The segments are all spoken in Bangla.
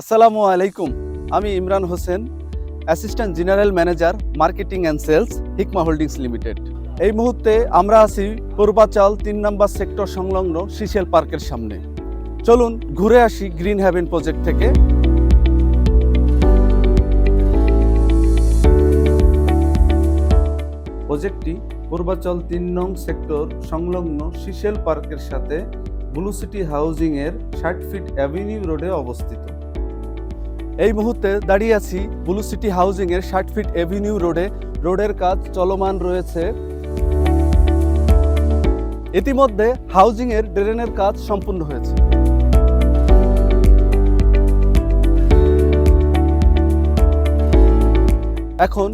আসসালামু আলাইকুম। আমি Imran Hossain, assistant general manager marketing and sales, Hikma Holdings Limited. এই মুহূর্তে আমরা আছি পূর্বাচল ৩ নম্বর সেক্টর সংলগ্ন সিশেল পার্কের সামনে। চলুন ঘুরে আসি গ্রিন হ্যাভেন প্রজেক্ট থেকে। প্রজেক্টটি পূর্বাচল ৩ নং সেক্টর সংলগ্ন সিশেল পার্কের সাথে ব্লু সিটি হাউজিংয়ের ৬০ ফিট অ্যাভিনিউ রোডে অবস্থিত। এই মুহূর্তে দাঁড়িয়ে আছি ব্লু সিটি হাউজিংয়ের ৬০ ফিট অ্যাভিনিউ রোডে। রোডের কাজ চলমান রয়েছে। ইতিমধ্যে হাউজিংয়ের ড্রেনের কাজ সম্পূর্ণ হয়েছে। এখন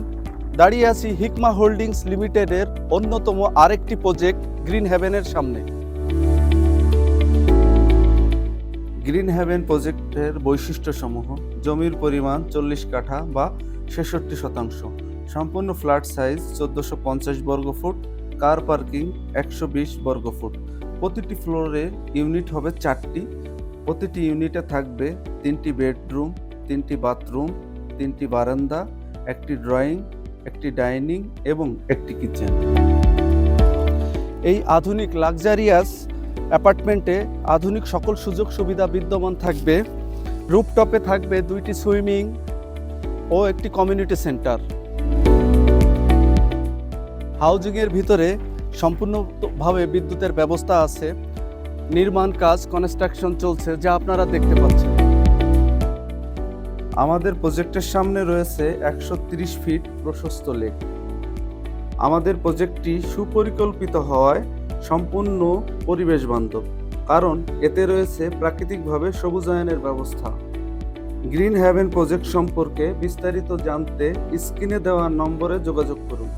দাঁড়িয়ে আছি হিকমা হোল্ডিংস লিমিটেডের অন্যতম আরেকটি প্রজেক্ট গ্রিন হ্যাভেনের সামনে। গ্রিন হ্যাভেন প্রজেক্টের বৈশিষ্ট্যসমূহ: জমির পরিমাণ 40 কাঠা বা 66%, সম্পূর্ণ ফ্ল্যাট সাইজ 1450 বর্গফুট, কার পার্কিং 120 বর্গফুট। প্রতিটি ফ্লোরে ইউনিট হবে 4টি। প্রতিটি ইউনিটে থাকবে 3টি বেডরুম, 3টি বাথরুম, 3টি বারান্দা, একটি ড্রয়িং, একটি ডাইনিং এবং একটি কিচেন। এই আধুনিক লাক্সারিয়াস অ্যাপার্টমেন্টে আধুনিক সকল সুযোগ সুবিধা বিদ্যমান থাকবে। রুফটপে থাকবে 2টি সুইমিং ও একটি কমিউনিটি সেন্টার। হাউজিংয়ের ভিতরে সম্পূর্ণভাবে বিদ্যুতের ব্যবস্থা আছে। নির্মাণ কাজ কনস্ট্রাকশন চলছে, যা আপনারা দেখতে পাচ্ছেন। আমাদের প্রজেক্টের সামনে রয়েছে 130 ফিট প্রশস্ত লেক। আমাদের প্রজেক্টটি সুপরিকল্পিত হওয়ায় সম্পূর্ণ পরিবেশ বান্ধব, কারণ এতে রয়েছে প্রাকৃতিকভাবে সবুজায়নের ব্যবস্থা। গ্রিন হ্যাভেন প্রজেক্ট সম্পর্কে বিস্তারিত জানতে স্ক্রিনে দেওয়া নম্বরে যোগাযোগ করুন।